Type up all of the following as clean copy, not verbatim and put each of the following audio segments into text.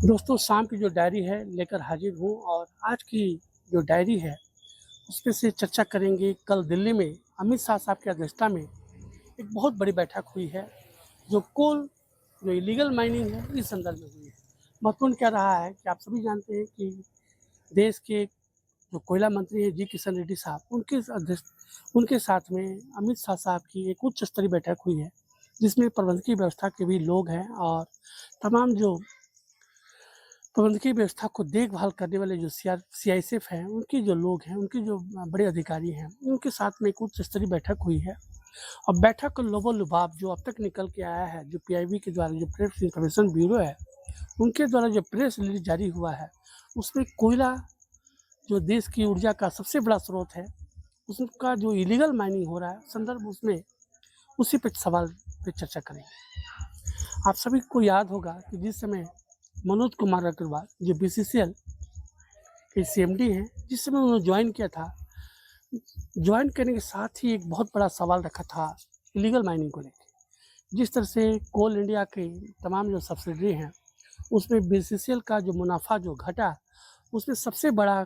दोस्तों शाम की जो डायरी है लेकर हाजिर हूँ और आज की जो डायरी है उसपे से चर्चा करेंगे। कल दिल्ली में अमित शाह साहब की अध्यक्षता में एक बहुत बड़ी बैठक हुई है जो कोल जो इलीगल माइनिंग है इस संदर्भ में हुई है। महत्वपूर्ण क्या रहा है कि आप सभी जानते हैं कि देश के जो कोयला मंत्री हैं जी किशन रेड्डी साहब उनके साथ में अमित शाह साहब की एक उच्च स्तरीय बैठक हुई है जिसमें प्रबंधकीय व्यवस्था के भी लोग हैं और तमाम जो प्रबंधकीय व्यवस्था को देखभाल करने वाले जो सीआईएसएफ हैं, उनके जो लोग हैं, उनके जो बड़े अधिकारी हैं, उनके साथ में एक उच्च स्तरीय बैठक हुई है। और बैठक का लोबो-लुभाव जो अब तक निकल के आया है, जो पीआईबी के द्वारा जो प्रेस इन्फॉर्मेशन ब्यूरो है, उनके द्वारा जो प्रेस रिलीज़ जारी हुआ है, उसमें कोयला जो देश की ऊर्जा का सबसे बड़ा स्रोत है, उसका जो इलीगल माइनिंग हो रहा है, संदर्भ उसमें उसी पे सवाल पे चर्चा करेंगे। आप सभी को याद होगा कि जिस समय मनोज कुमार अग्रवाल जो बीसीसीएल के सीएमडी हैं, जिस समय उन्होंने ज्वाइन किया था, ज्वाइन करने के साथ ही एक बहुत बड़ा सवाल रखा था इलीगल माइनिंग को लेके। जिस तरह से कोल इंडिया के तमाम जो सब्सिडरी हैं, उसमें बीसीसीएल का जो मुनाफा जो घटा, उसमें सबसे बड़ा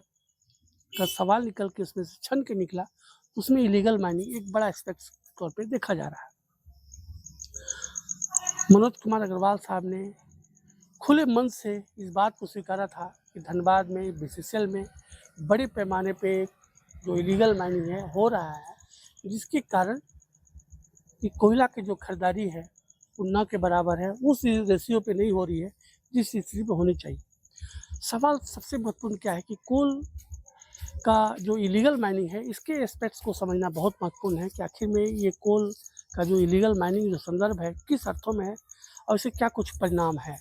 का सवाल निकल के उसमें से छन के निकला, उसमें इलीगल माइनिंग एक बड़ा एस्पेक्ट के तौर पे देखा जा रहा है। मनोज कुमार अग्रवाल साहब ने खुले मन से इस बात को स्वीकारा था कि धनबाद में बीसीसीएल में बड़े पैमाने पे जो इलीगल माइनिंग है हो रहा है, जिसके कारण कि कोयला की जो खरीदारी है वो न के बराबर है, उस रेशियो पे नहीं हो रही है जिस स्थिति पे होनी चाहिए। सवाल सबसे महत्वपूर्ण क्या है कि कोल का जो इलीगल माइनिंग है इसके एस्पेक्ट्स को समझना बहुत महत्वपूर्ण है कि आखिर में ये कोल का जो इलीगल माइनिंग जो संदर्भ है किस अर्थों में है और इससे क्या कुछ परिणाम है।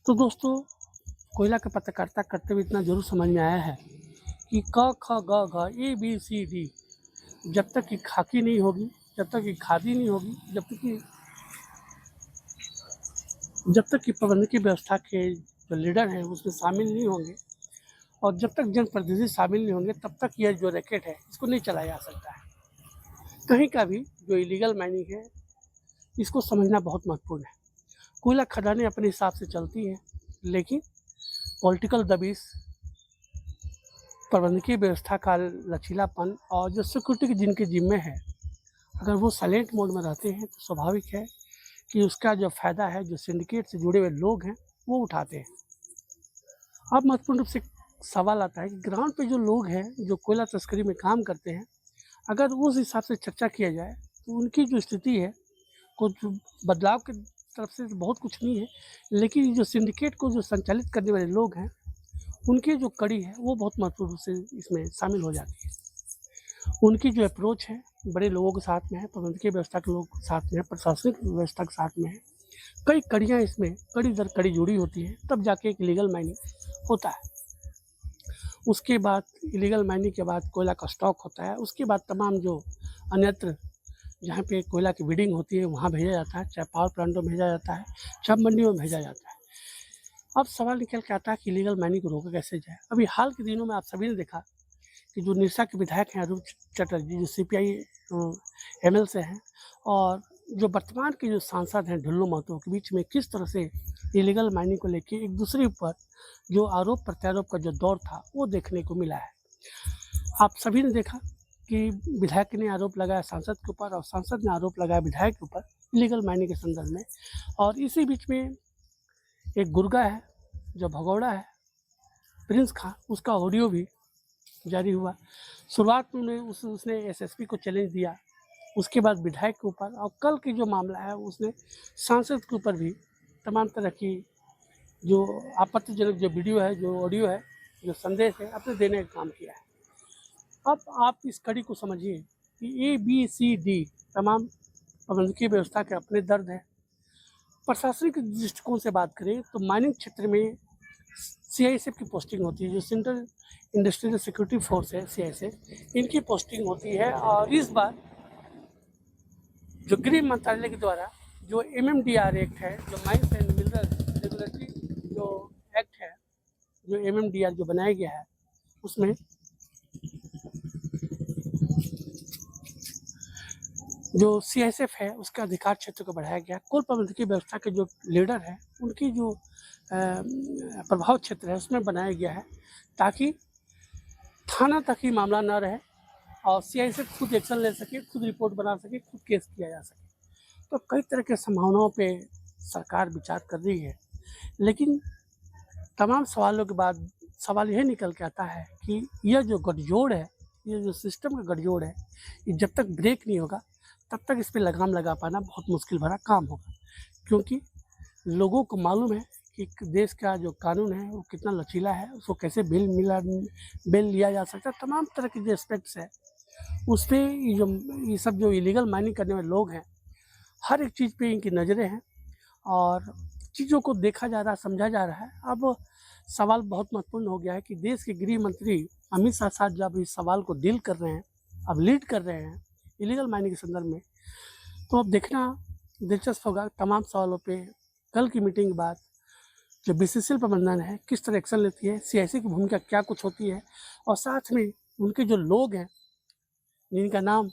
तो दोस्तों कोयला की पत्रकारिता करते हुए इतना जरूर समझ में आया है कि क ख ग घ ए बी सी डी जब तक कि खाकी नहीं होगी, जब तक कि खादी नहीं होगी, जब तक कि प्रबंधकीय व्यवस्था के जो लीडर हैं उसमें शामिल नहीं होंगे और जब तक जनप्रतिनिधि शामिल नहीं होंगे तब तक यह जो रैकेट है इसको नहीं चलाया जा सकता है। कहीं का भी जो इलीगल माइनिंग है इसको समझना बहुत महत्वपूर्ण है। कोयला खदानें अपने हिसाब से चलती हैं, लेकिन पॉलिटिकल दबिश, प्रबंधकीय व्यवस्था का लचीलापन और जो सिक्योरिटी जिनके जिम्मे है, अगर वो साइलेंट मोड में रहते हैं तो स्वाभाविक है कि उसका जो फ़ायदा है जो सिंडिकेट से जुड़े हुए लोग हैं वो उठाते हैं। अब महत्वपूर्ण रूप से सवाल आता है कि ग्राउंड पे जो लोग हैं जो कोयला तस्करी में काम करते हैं, अगर उस हिसाब से चर्चा किया जाए तो उनकी जो स्थिति है कुछ बदलाव की तरफ से बहुत कुछ नहीं है, लेकिन जो सिंडिकेट को जो संचालित करने वाले लोग हैं उनकी जो कड़ी है वो बहुत महत्वपूर्ण रूप से इसमें शामिल हो जाती है। उनकी जो अप्रोच है बड़े लोगों के साथ में है, प्रबंधकीय व्यवस्था के लोग साथ में है, प्रशासनिक व्यवस्था के साथ में है। कई कड़ियाँ इसमें कड़ी दर कड़ी जुड़ी होती हैं, तब जाके एक इलीगल माइनिंग होता है। उसके बाद इलीगल माइनिंग के बाद कोयला का स्टॉक होता है, उसके बाद तमाम जो अन्यत्र जहाँ पे कोयला की बिडिंग होती है वहाँ भेजा जाता है, चाहे पावर प्लांटों में भेजा जाता है, चाहे मंडियों में भेजा जाता है। अब सवाल निकल के आता है कि इलीगल माइनिंग को रोका कैसे जाए। अभी हाल के दिनों में आप सभी ने देखा कि जो निरसा के विधायक हैं अरूप चटर्जी जो सीपीआई एमएल से हैं और जो वर्तमान के जो सांसद हैं ढुल्लू महतो के बीच में किस तरह से इलीगल माइनिंग को लेके एक दूसरे ऊपर जो आरोप प्रत्यारोप का जो दौर था वो देखने को मिला है। आप सभी ने देखा कि विधायक ने आरोप लगाया सांसद के ऊपर और सांसद ने आरोप लगाया विधायक के ऊपर इलीगल माइनिंग के संदर्भ में। और इसी बीच में एक गुर्गा है जो भगौड़ा है प्रिंस खान, उसका ऑडियो भी जारी हुआ। शुरुआत में उसने एसएसपी को चैलेंज दिया, उसके बाद विधायक के ऊपर और कल की जो मामला है उसने सांसद के ऊपर भी तमाम तरह की जो आपत्तिजनक जो वीडियो है, जो ऑडियो है, जो संदेश है अपने देने का काम किया है। अब आप इस कड़ी को समझिए कि ABCD तमाम प्रबंधकीय व्यवस्था के अपने दर्द है। प्रशासनिक दृष्टिकोण से बात करें तो माइनिंग क्षेत्र में सीआईएसएफ की पोस्टिंग होती है, जो सेंट्रल इंडस्ट्रियल सिक्योरिटी फोर्स है सीआईएसएफ, इनकी पोस्टिंग होती है। और इस बार जो गृह मंत्रालय के द्वारा जो MMDR एक्ट है, जो माइंस एंड मिनरल रेगुलेटरी जो एक्ट है, जो MMDR जो बनाया गया है, उसमें जो सीआईएसएफ है उसका अधिकार क्षेत्र को बढ़ाया गया। कुल प्रबंधकीय व्यवस्था के जो लीडर हैं उनकी जो प्रभाव क्षेत्र है उसमें बनाया गया है, ताकि थाना तक ही मामला न रहे और सीआईएसएफ खुद एक्शन ले सके, खुद रिपोर्ट बना सके, खुद केस किया जा सके। तो कई तरह के संभावनाओं पे सरकार विचार कर रही है, लेकिन तमाम सवालों के बाद सवाल यह निकल के आता है कि यह जो गठजोड़ है, ये जो सिस्टम का गठजोड़ है, ये जब तक ब्रेक नहीं होगा तब तक इस पे लगाम लगा पाना बहुत मुश्किल भरा काम होगा। क्योंकि लोगों को मालूम है कि देश का जो कानून है वो कितना लचीला है, उसको कैसे बेल लिया जा सकता है। तमाम तरह के जो एस्पेक्ट्स है उस पे ये सब जो इलीगल माइनिंग करने वाले लोग हैं, हर एक चीज़ पे इनकी नज़रें हैं और चीज़ों को देखा जा रहा है, समझा जा रहा है। अब सवाल बहुत महत्वपूर्ण हो गया है कि देश के गृह मंत्री अमित शाह साहब जब इस सवाल को डील कर रहे हैं, अब लीड कर रहे हैं इलीगल माइनिंग के संदर्भ में, तो अब देखना दिलचस्प होगा तमाम सवालों पे कल की मीटिंग के बाद जो बीसीसीएल प्रबंधन है किस तरह एक्शन लेती है, सीआईसी की भूमिका क्या कुछ होती है और साथ में उनके जो लोग हैं जिनका नाम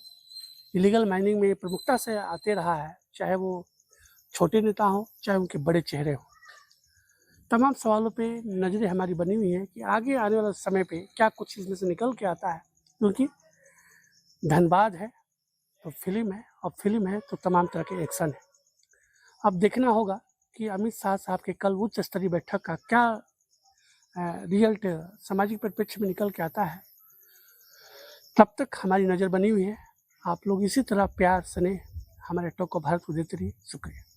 इलीगल माइनिंग में प्रमुखता से आते रहा है, चाहे वो छोटे नेता हों चाहे उनके बड़े चेहरे हों, तमाम सवालों पे नज़रें हमारी बनी हुई हैं कि आगे आने वाले समय पे क्या कुछ इसमें से निकल के आता है। क्योंकि धनबाद है तो फिल्म है और फिल्म है तो तमाम तरह के एक्शन है। अब देखना होगा कि अमित शाह साहब के कल उच्च स्तरीय बैठक का क्या रिजल्ट सामाजिक परिप्रेक्ष्य में निकल के आता है। तब तक हमारी नज़र बनी हुई है। आप लोग इसी तरह प्यार स्नेह हमारे टॉक ऑफ भारत को देते रहिए। शुक्रिया।